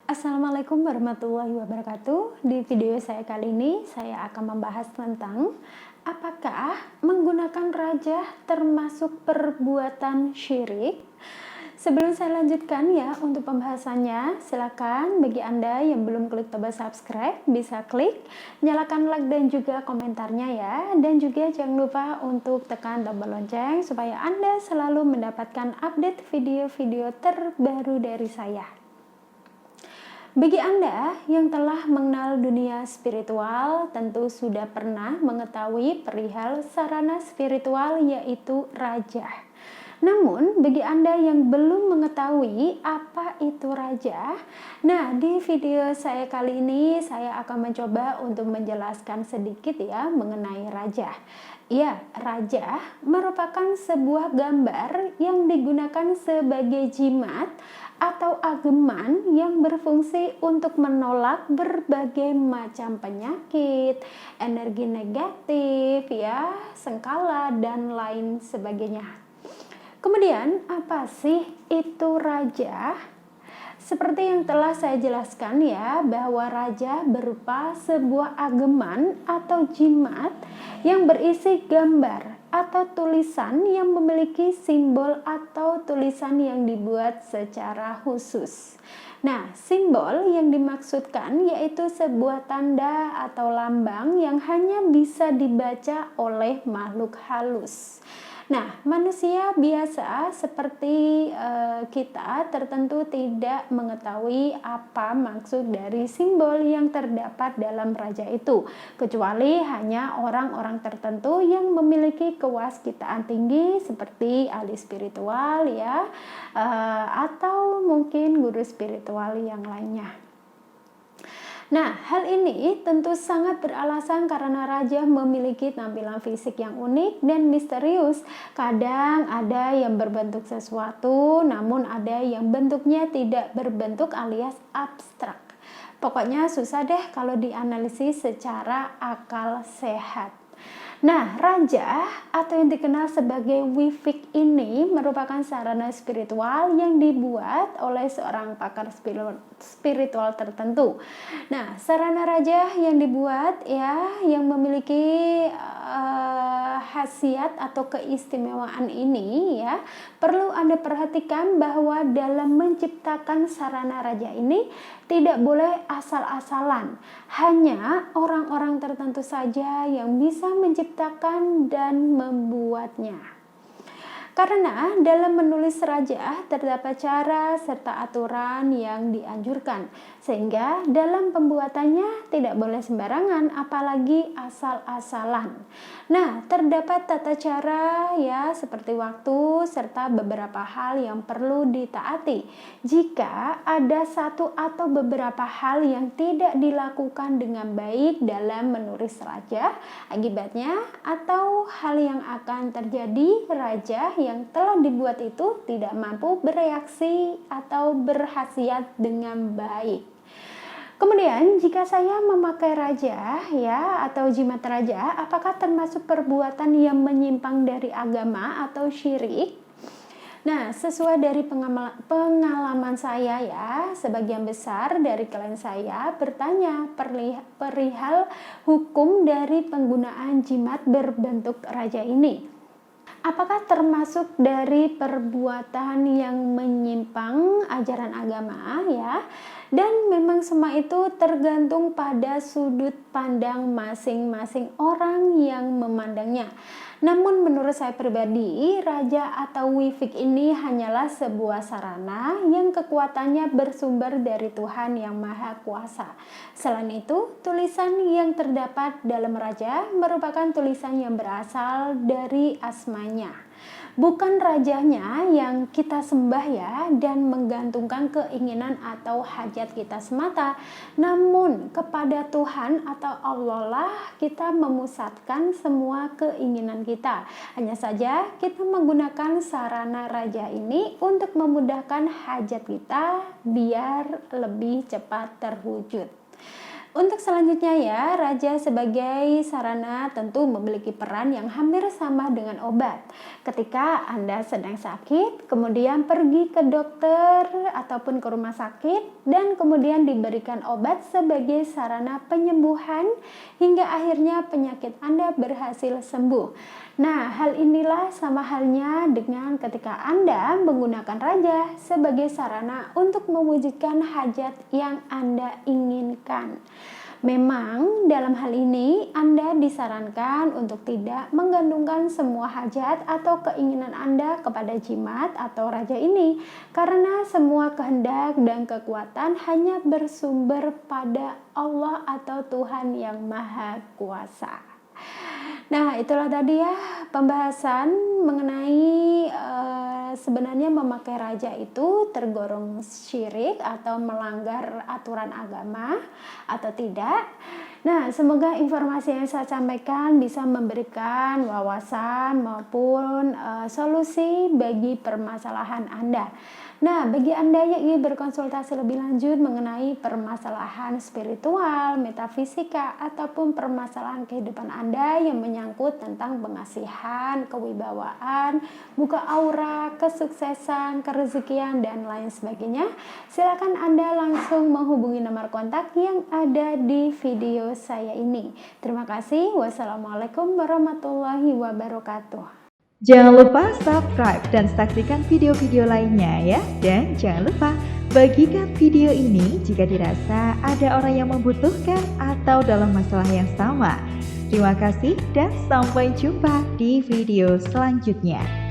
Assalamualaikum warahmatullahi wabarakatuh. Di video saya kali ini, saya akan membahas tentang apakah menggunakan raja termasuk perbuatan syirik. Sebelum saya lanjutkan ya untuk pembahasannya, silakan bagi Anda yang belum klik tombol subscribe, bisa klik, nyalakan like dan juga komentarnya ya. Dan juga jangan lupa untuk tekan tombol lonceng supaya Anda selalu mendapatkan update video-video terbaru dari saya. Bagi Anda yang telah mengenal dunia spiritual, tentu sudah pernah mengetahui perihal sarana spiritual yaitu raja. Namun, bagi Anda yang belum mengetahui apa itu raja, nah di video saya kali ini saya akan mencoba untuk menjelaskan sedikit ya mengenai raja. Ya, raja merupakan sebuah gambar yang digunakan sebagai jimat atau ageman yang berfungsi untuk menolak berbagai macam penyakit, energi negatif, ya, sengkala dan lain sebagainya. Kemudian, apa sih itu raja? Seperti yang telah saya jelaskan ya, bahwa raja berupa sebuah ageman atau jimat yang berisi gambar atau tulisan yang memiliki simbol atau tulisan yang dibuat secara khusus. Nah, simbol yang dimaksudkan yaitu sebuah tanda atau lambang yang hanya bisa dibaca oleh makhluk halus. Nah, manusia biasa seperti kita tertentu tidak mengetahui apa maksud dari simbol yang terdapat dalam raja itu, kecuali hanya orang-orang tertentu yang memiliki kewaskitaan tinggi seperti ahli spiritual ya, atau mungkin guru spiritual yang lainnya. Nah, hal ini tentu sangat beralasan karena raja memiliki tampilan fisik yang unik dan misterius. Kadang ada yang berbentuk sesuatu, namun ada yang bentuknya tidak berbentuk alias abstrak. Pokoknya susah deh kalau dianalisis secara akal sehat. Nah, raja atau yang dikenal sebagai wifik ini merupakan sarana spiritual yang dibuat oleh seorang pakar spiritual tertentu. Nah, sarana raja yang dibuat ya yang memiliki khasiat atau keistimewaan ini ya perlu Anda perhatikan bahwa dalam menciptakan sarana raja ini tidak boleh asal-asalan. Hanya orang-orang tertentu saja yang bisa menciptakan dan membuatnya. Karena dalam menulis raja terdapat cara serta aturan yang dianjurkan, sehingga dalam pembuatannya tidak boleh sembarangan apalagi asal-asalan. Nah, terdapat tata cara ya seperti waktu serta beberapa hal yang perlu ditaati. Jika ada satu atau beberapa hal yang tidak dilakukan dengan baik dalam menulis raja, akibatnya atau hal yang akan terjadi raja yang telah dibuat itu tidak mampu bereaksi atau berkhasiat dengan baik. Kemudian jika saya memakai raja ya atau jimat raja, apakah termasuk perbuatan yang menyimpang dari agama atau syirik? Nah, sesuai dari pengalaman saya ya, sebagian besar dari klien saya bertanya perihal hukum dari penggunaan jimat berbentuk raja ini. Apakah termasuk dari perbuatan yang menyimpang ajaran agama ya? Dan memang semua itu tergantung pada sudut pandang masing-masing orang yang memandangnya. Namun menurut saya pribadi, raja atau wifik ini hanyalah sebuah sarana yang kekuatannya bersumber dari Tuhan yang Maha Kuasa. Selain itu, tulisan yang terdapat dalam raja merupakan tulisan yang berasal dari asmanya. Bukan rajanya yang kita sembah ya dan menggantungkan keinginan atau hajat kita semata, namun kepada Tuhan atau Allah lah kita memusatkan semua keinginan kita. Hanya saja kita menggunakan sarana raja ini untuk memudahkan hajat kita biar lebih cepat terwujud. Untuk selanjutnya ya, raja sebagai sarana tentu memiliki peran yang hampir sama dengan obat. Ketika Anda sedang sakit, kemudian pergi ke dokter ataupun ke rumah sakit dan kemudian diberikan obat sebagai sarana penyembuhan hingga akhirnya penyakit Anda berhasil sembuh. Nah, hal inilah sama halnya dengan ketika Anda menggunakan raja sebagai sarana untuk mewujudkan hajat yang Anda inginkan. Memang dalam hal ini Anda disarankan untuk tidak menggantungkan semua hajat atau keinginan Anda kepada jimat atau raja ini, karena semua kehendak dan kekuatan hanya bersumber pada Allah atau Tuhan yang Maha Kuasa. Nah, itulah tadi ya pembahasan mengenai sebenarnya memakai raja itu tergolong syirik atau melanggar aturan agama atau tidak. Nah, semoga informasi yang saya sampaikan bisa memberikan wawasan maupun solusi bagi permasalahan Anda. Nah, bagi Anda yang ingin berkonsultasi lebih lanjut mengenai permasalahan spiritual, metafisika, ataupun permasalahan kehidupan Anda yang menyangkut tentang pengasihan, kewibawaan, buka aura, kesuksesan, kerezekian, dan lain sebagainya, silakan Anda langsung menghubungi nomor kontak yang ada di video saya ini. Terima kasih. Wassalamualaikum warahmatullahi wabarakatuh. Jangan lupa subscribe dan saksikan video-video lainnya ya. Dan jangan lupa bagikan video ini jika dirasa ada orang yang membutuhkan atau dalam masalah yang sama. Terima kasih dan sampai jumpa di video selanjutnya.